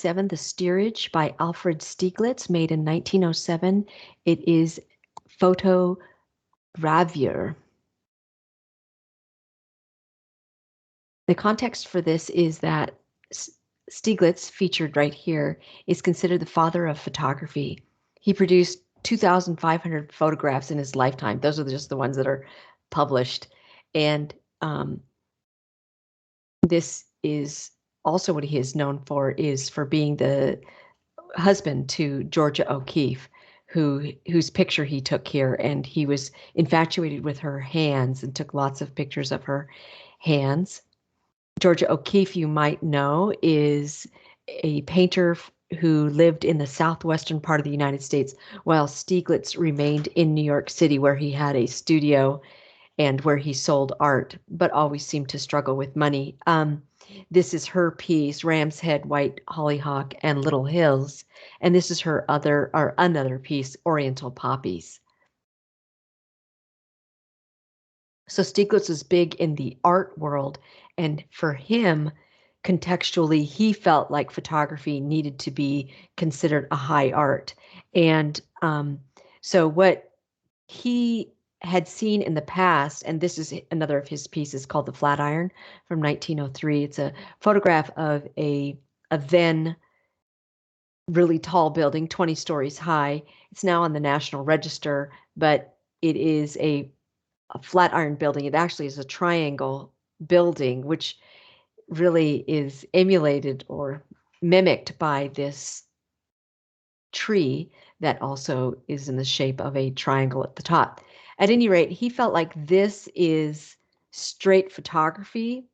1987, The Steerage by Alfred Stieglitz, made in 1907. It is photogravure. The context for this is that Stieglitz, featured right here, is considered the father of photography. He produced 2,500 photographs in his lifetime. Those are just the ones that are published. And this is also what he is known for, is for being the husband to Georgia O'Keeffe, whose picture he took here. And he was infatuated with her hands and took lots of pictures of her hands. Georgia O'Keeffe, you might know, is a painter who lived in the southwestern part of the United States, while Stieglitz remained in New York City, where he had a studio and where he sold art, but always seemed to struggle with money. This is her piece, Ram's Head, White Hollyhock, and Little Hills. And this is her another piece, Oriental Poppies. So Stieglitz was big in the art world, and for him, contextually, he felt like photography needed to be considered a high art. And so what he had seen in the past, and this is another of his pieces called The Flatiron from 1903. It's a photograph of a then really tall building, 20 stories high. It's now on the National Register, but it is a Flatiron building. It actually is a triangle building, which really is emulated or mimicked by this tree that also is in the shape of a triangle at the top. At any rate, he felt like this is straight photography,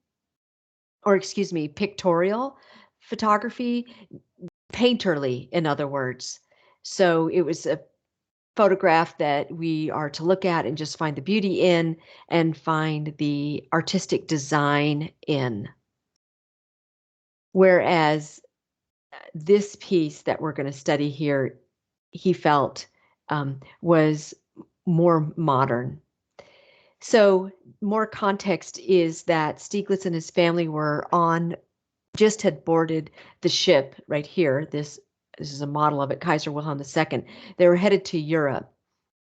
or excuse me, pictorial photography, painterly, in other words. So it was a photograph that we are to look at and just find the beauty in and find the artistic design in. Whereas this piece that we're going to study here, he felt was more modern. So more context is that Stieglitz and his family were just had boarded the ship right here. This is a model of it, Kaiser Wilhelm II. They were headed to Europe,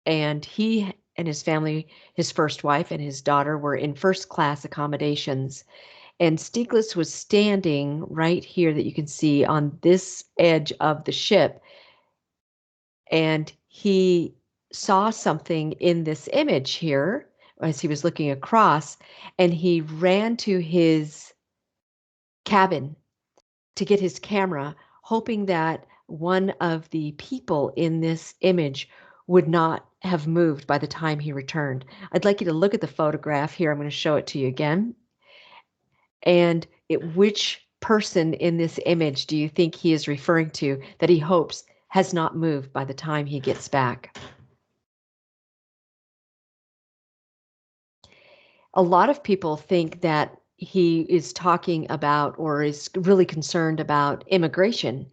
and he and his family, his first wife and his daughter, were in first class accommodations. And Stieglitz was standing right here that you can see on this edge of the ship. And he saw something in this image here as he was looking across, and he ran to his cabin to get his camera, hoping that one of the people in this image would not have moved by the time he returned. I'd like you to look at the photograph here. I'm going to show it to you again. And which person in this image do you think he is referring to that he hopes has not moved by the time he gets back? A lot of people think that he is talking about or is really concerned about immigration.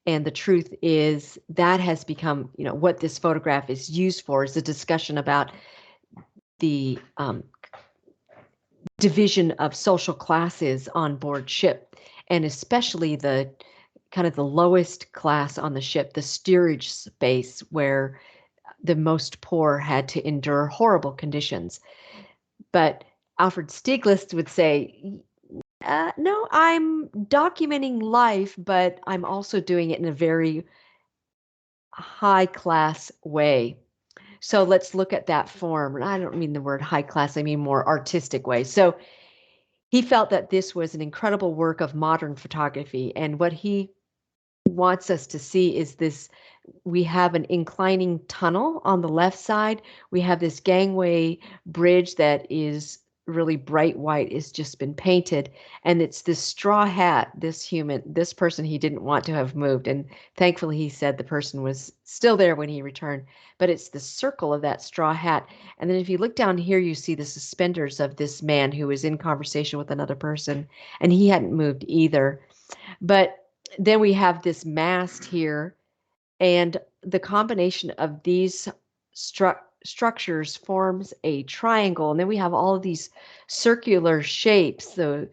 And the truth is that has become, what this photograph is used for, is a discussion about the division of social classes on board ship, and especially the kind of the lowest class on the ship, the steerage space, where the most poor had to endure horrible conditions. But Alfred Stieglitz would say, no, I'm documenting life, but I'm also doing it in a very high class way. So let's look at that form. I don't mean the word high class, I mean more artistic way. So he felt that this was an incredible work of modern photography. And what he wants us to see is this: we have an inclining tunnel on the left side. We have this gangway bridge that is really bright white, has just been painted. And it's this straw hat, this person he didn't want to have moved. And thankfully, he said the person was still there when he returned. But it's the circle of that straw hat. And then if you look down here, you see the suspenders of this man who was in conversation with another person, and he hadn't moved either. But then we have this mast here, and the combination of these structures forms a triangle. And then we have all of these circular shapes. So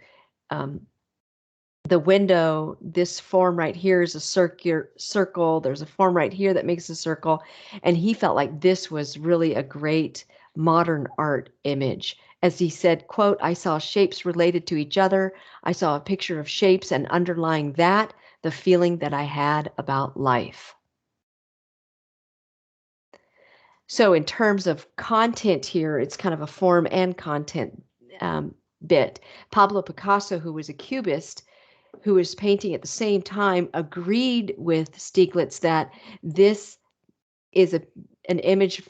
the window, this form right here is a circle. There's a form right here that makes a circle. And he felt like this was really a great modern art image. As he said, quote, I saw shapes related to each other. I saw a picture of shapes and underlying that, the feeling that I had about life. So in terms of content here, it's kind of a form and content bit. Pablo Picasso, who was a cubist, who was painting at the same time, agreed with Stieglitz that this is an image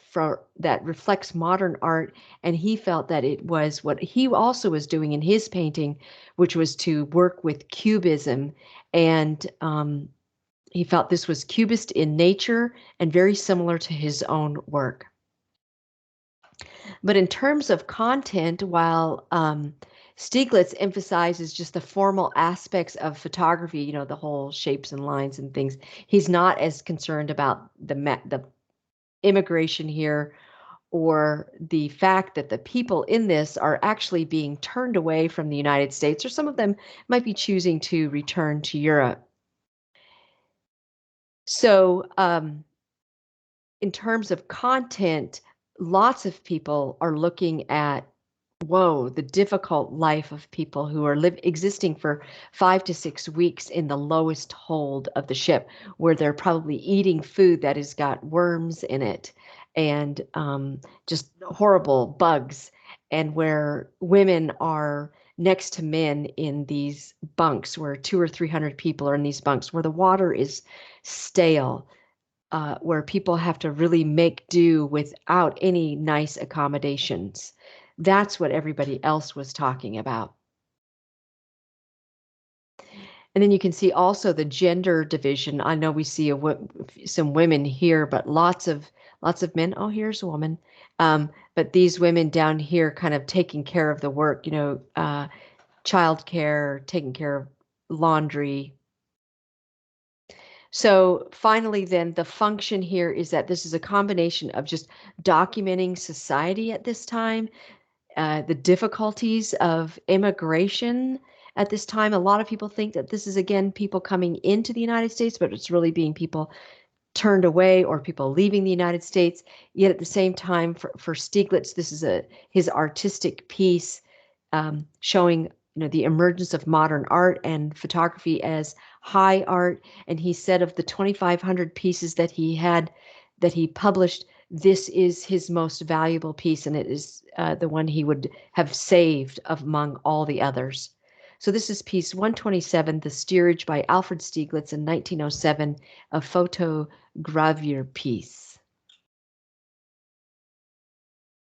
that reflects modern art, and he felt that it was what he also was doing in his painting, which was to work with cubism, and he felt this was cubist in nature and very similar to his own work. But in terms of content, while Stieglitz emphasizes just the formal aspects of photography, you know, the whole shapes and lines and things, he's not as concerned about the immigration here or the fact that the people in this are actually being turned away from the United States, or some of them might be choosing to return to Europe. So, in terms of content, lots of people are looking at, whoa, the difficult life of people who are existing for 5 to 6 weeks in the lowest hold of the ship, where they're probably eating food that has got worms in it and just horrible bugs, and where women are next to men in these bunks, where 200 or 300 people are in these bunks, where the water is stale, where people have to really make do without any nice accommodations. That's what everybody else was talking about. And then you can see also the gender division. I know we see some women here, but lots of men. Oh, here's a woman. But these women down here kind of taking care of the work, you know, childcare, taking care of laundry. So finally, then, the function here is that this is a combination of just documenting society at this time, the difficulties of immigration at this time. A lot of people think that this is, again, people coming into the United States, but it's really being people turned away or people leaving the United States. Yet at the same time, for Stieglitz, this is his artistic piece, showing, you know, the emergence of modern art and photography as high art. And he said of the 2,500 pieces that he published, this is his most valuable piece, and it is the one he would have saved among all the others. So this is piece 127, The Steerage by Alfred Stieglitz in 1907, a photogravure piece.